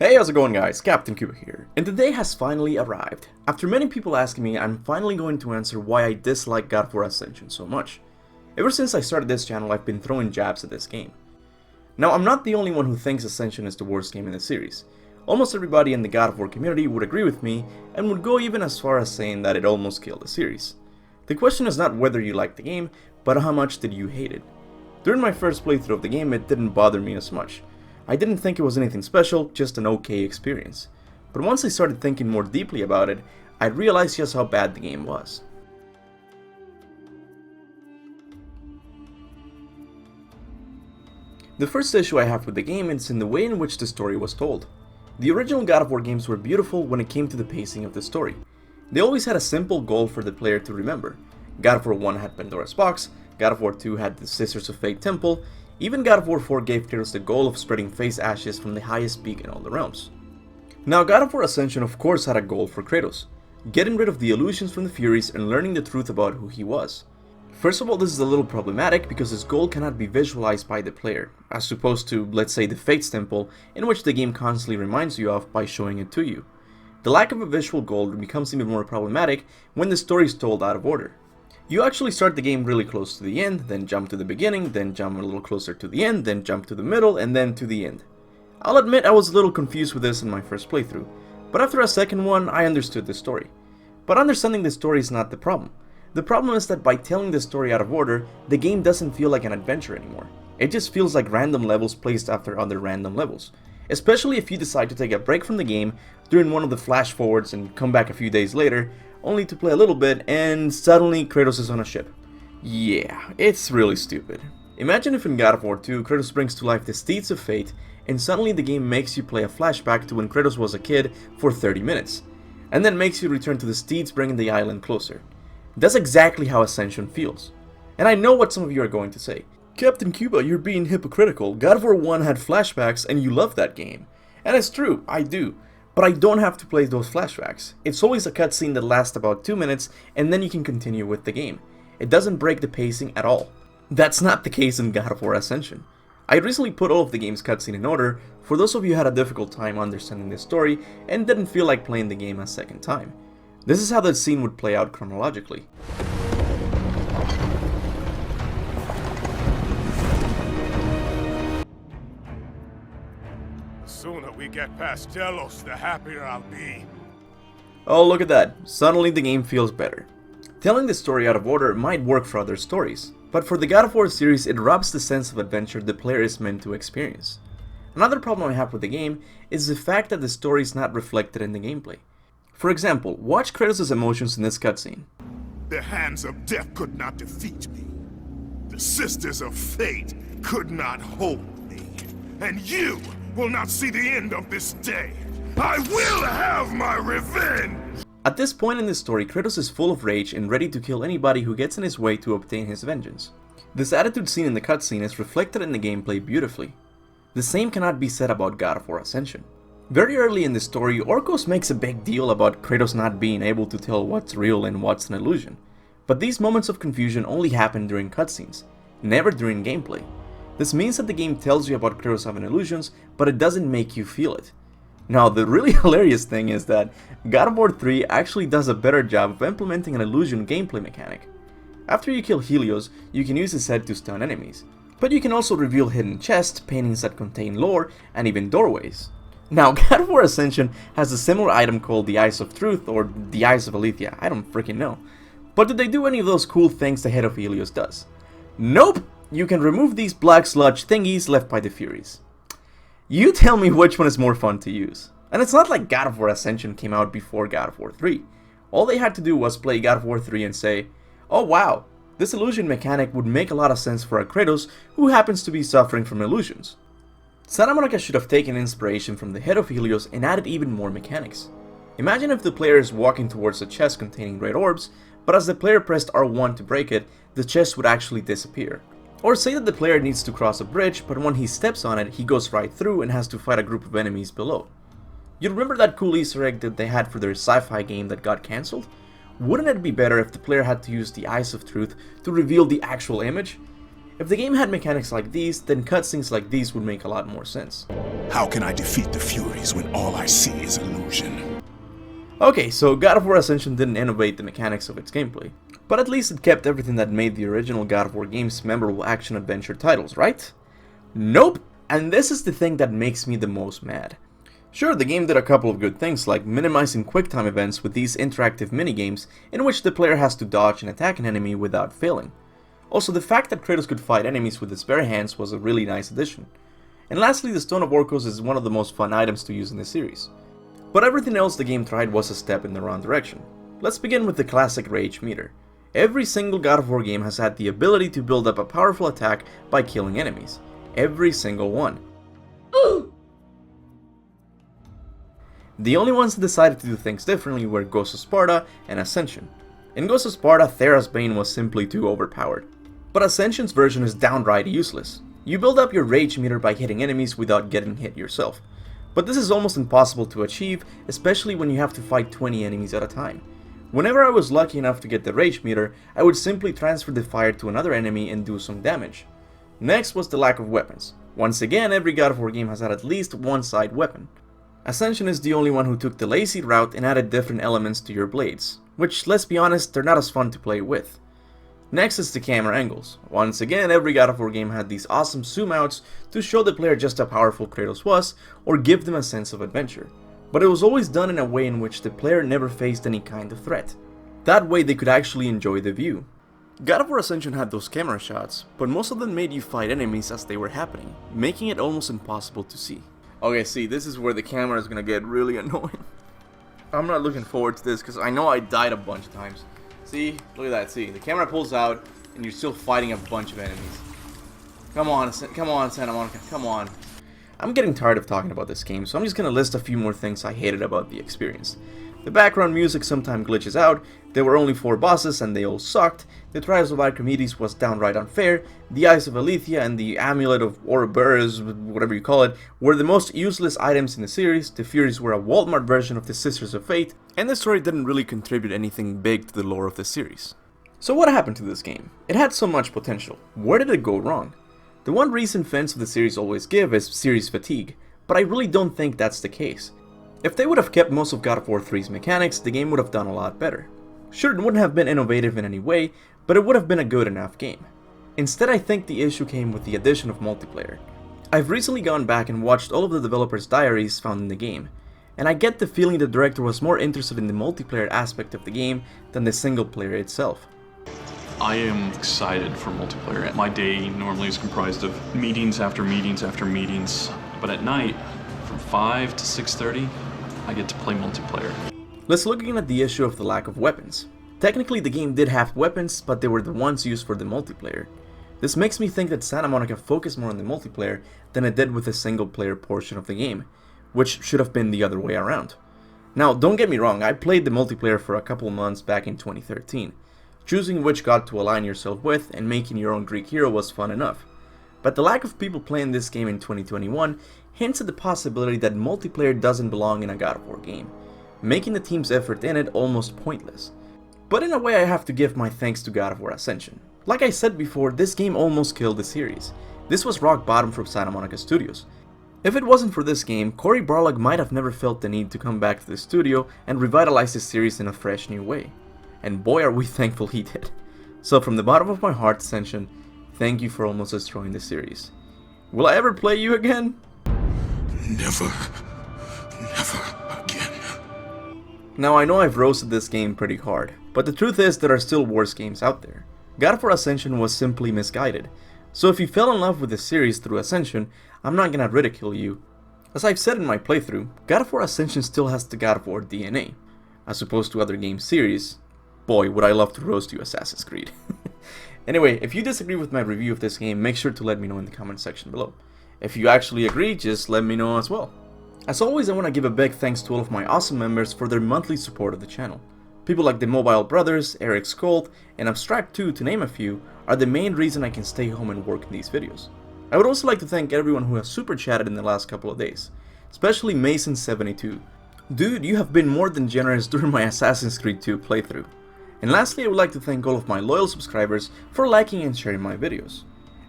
Hey, how's it going guys? Captain Kuba here, and the day has finally arrived. After many people asking me, I'm finally going to answer why I dislike God of War Ascension so much. Ever since I started this channel, I've been throwing jabs at this game. Now, I'm not the only one who thinks Ascension is the worst game in the series. Almost everybody in the God of War community would agree with me, and would go even as far as saying that it almost killed the series. The question is not whether you like the game, but how much did you hate it. During my first playthrough of the game, it didn't bother me as much. I didn't think it was anything special, just an okay experience. But once I started thinking more deeply about it, I realized just how bad the game was. The first issue I have with the game is in the way in which the story was told. The original God of War games were beautiful when it came to the pacing of the story. They always had a simple goal for the player to remember. God of War 1 had Pandora's Box, God of War 2 had the Sisters of Fate Temple, even God of War 4 gave Kratos the goal of spreading face ashes from the highest peak in all the realms. Now, God of War Ascension of course had a goal for Kratos, getting rid of the illusions from the Furies and learning the truth about who he was. First of all, this is a little problematic because this goal cannot be visualized by the player, as opposed to, let's say, the Fates Temple, in which the game constantly reminds you of by showing it to you. The lack of a visual goal becomes even more problematic when the story is told out of order. You actually start the game really close to the end, then jump to the beginning, then jump a little closer to the end, then jump to the middle, and then to the end. I'll admit I was a little confused with this in my first playthrough, but after a second one I understood the story. But understanding the story is not the problem. The problem is that by telling the story out of order, the game doesn't feel like an adventure anymore. It just feels like random levels placed after other random levels. Especially if you decide to take a break from the game during one of the flash forwards and come back a few days later, only to play a little bit and suddenly Kratos is on a ship. Yeah, it's really stupid. Imagine if in God of War 2 Kratos brings to life the Steeds of Fate and suddenly the game makes you play a flashback to when Kratos was a kid for 30 minutes, and then makes you return to the Steeds bringing the island closer. That's exactly how Ascension feels. And I know what some of you are going to say. Captain Kuba, you're being hypocritical. God of War 1 had flashbacks and you love that game. And it's true, I do. But I don't have to play those flashbacks. It's always a cutscene that lasts about 2 minutes and then you can continue with the game. It doesn't break the pacing at all. That's not the case in God of War Ascension. I recently put all of the game's cutscene in order for those of you who had a difficult time understanding the story and didn't feel like playing the game a second time. This is how that scene would play out chronologically. The sooner we get past Delos, the happier I'll be. Oh, look at that. Suddenly the game feels better. Telling the story out of order might work for other stories, but for the God of War series it robs the sense of adventure the player is meant to experience. Another problem I have with the game is the fact that the story is not reflected in the gameplay. For example, watch Kratos' emotions in this cutscene. The hands of death could not defeat me. The Sisters of Fate could not hold me. And you will not see the end of this day. I will have my revenge! At this point in the story, Kratos is full of rage and ready to kill anybody who gets in his way to obtain his vengeance. This attitude seen in the cutscene is reflected in the gameplay beautifully. The same cannot be said about God of War Ascension. Very early in the story, Orkos makes a big deal about Kratos not being able to tell what's real and what's an illusion. But these moments of confusion only happen during cutscenes, never during gameplay. This means that the game tells you about Kratos having illusions, but it doesn't make you feel it. Now, the really hilarious thing is that God of War 3 actually does a better job of implementing an illusion gameplay mechanic. After you kill Helios, you can use his head to stun enemies. But you can also reveal hidden chests, paintings that contain lore, and even doorways. Now, God of War Ascension has a similar item called the Eyes of Truth, or the Eyes of Aletheia, I don't freaking know. But did they do any of those cool things the head of Helios does? Nope! You can remove these black sludge thingies left by the Furies. You tell me which one is more fun to use. And it's not like God of War Ascension came out before God of War 3. All they had to do was play God of War 3 and say, oh wow, this illusion mechanic would make a lot of sense for a Kratos who happens to be suffering from illusions. Santa Monica should have taken inspiration from the head of Helios and added even more mechanics. Imagine if the player is walking towards a chest containing red orbs, but as the player pressed R1 to break it, the chest would actually disappear. Or say that the player needs to cross a bridge, but when he steps on it, he goes right through and has to fight a group of enemies below. You remember that cool Easter egg that they had for their sci-fi game that got cancelled? Wouldn't it be better if the player had to use the Eyes of Truth to reveal the actual image? If the game had mechanics like these, then cutscenes like these would make a lot more sense. How can I defeat the Furies when all I see is illusion? Okay, so God of War Ascension didn't innovate the mechanics of its gameplay, but at least it kept everything that made the original God of War games memorable action-adventure titles, right? Nope! And this is the thing that makes me the most mad. Sure, the game did a couple of good things, like minimizing QuickTime events with these interactive minigames in which the player has to dodge and attack an enemy without failing. Also, the fact that Kratos could fight enemies with his bare hands was a really nice addition. And lastly, the Stone of Orcos is one of the most fun items to use in the series. But everything else the game tried was a step in the wrong direction. Let's begin with the classic Rage meter. Every single God of War game has had the ability to build up a powerful attack by killing enemies. Every single one. The only ones that decided to do things differently were Ghost of Sparta and Ascension. In Ghost of Sparta, Thera's Bane was simply too overpowered. But Ascension's version is downright useless. You build up your Rage meter by hitting enemies without getting hit yourself. But this is almost impossible to achieve, especially when you have to fight 20 enemies at a time. Whenever I was lucky enough to get the Rage meter, I would simply transfer the fire to another enemy and do some damage. Next was the lack of weapons. Once again, every God of War game has had at least one side weapon. Ascension is the only one who took the lazy route and added different elements to your blades, which, let's be honest, they're not as fun to play with. Next is the camera angles. Once again, every God of War game had these awesome zoom outs to show the player just how powerful Kratos was, or give them a sense of adventure. But it was always done in a way in which the player never faced any kind of threat. That way they could actually enjoy the view. God of War Ascension had those camera shots, but most of them made you fight enemies as they were happening, making it almost impossible to see. Okay, see, this is where the camera is gonna get really annoying. I'm not looking forward to this because I know I died a bunch of times. See, look at that, see, the camera pulls out and you're still fighting a bunch of enemies. Come on, Santa Monica, come on. I'm getting tired of talking about this game, so I'm just gonna list a few more things I hated about the experience. The background music sometimes glitches out, there were only 4 bosses and they all sucked, the Trials of Archimedes was downright unfair, the Eyes of Aletheia and the Amulet of Ouroboros, whatever you call it, were the most useless items in the series, the Furies were a Walmart version of the Sisters of Fate, and the story didn't really contribute anything big to the lore of the series. So what happened to this game? It had so much potential. Where did it go wrong? The one reason fans of the series always give is series fatigue, but I really don't think that's the case. If they would have kept most of God of War 3's mechanics, the game would have done a lot better. Sure, it wouldn't have been innovative in any way, but it would have been a good enough game. Instead, I think the issue came with the addition of multiplayer. I've recently gone back and watched all of the developers' diaries found in the game, and I get the feeling the director was more interested in the multiplayer aspect of the game than the single player itself. I am excited for multiplayer. My day normally is comprised of meetings after meetings after meetings, but at night, from 5 to 6:30, I get to play multiplayer. Let's look again at the issue of the lack of weapons. Technically the game did have weapons, but they were the ones used for the multiplayer. This makes me think that Santa Monica focused more on the multiplayer than it did with the single player portion of the game, which should have been the other way around. Now, don't get me wrong, I played the multiplayer for a couple months back in 2013. Choosing which god to align yourself with and making your own Greek hero was fun enough. But the lack of people playing this game in 2021 hints at the possibility that multiplayer doesn't belong in a God of War game, making the team's effort in it almost pointless. But in a way I have to give my thanks to God of War Ascension. Like I said before, this game almost killed the series. This was rock bottom from Santa Monica Studios. If it wasn't for this game, Cory Barlog might have never felt the need to come back to the studio and revitalize the series in a fresh new way. And boy are we thankful he did. So from the bottom of my heart, Ascension, thank you for almost destroying the series. Will I ever play you again? Never again. Now I know I've roasted this game pretty hard, but the truth is there are still worse games out there. God of War Ascension was simply misguided, so if you fell in love with the series through Ascension, I'm not gonna ridicule you. As I've said in my playthrough, God of War Ascension still has the God of War DNA. As opposed to other game series, boy would I love to roast you, Assassin's Creed. Anyway, if you disagree with my review of this game, make sure to let me know in the comment section below. If you actually agree, just let me know as well. As always, I want to give a big thanks to all of my awesome members for their monthly support of the channel. People like the Mobile Brothers, Eric Skold, and Abstract2, to name a few, are the main reason I can stay home and work in these videos. I would also like to thank everyone who has super chatted in the last couple of days, especially Mason72. Dude, you have been more than generous during my Assassin's Creed 2 playthrough. And lastly, I would like to thank all of my loyal subscribers for liking and sharing my videos.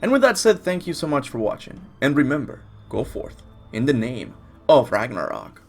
And with that said, thank you so much for watching, and remember, go forth in the name of Ragnarok.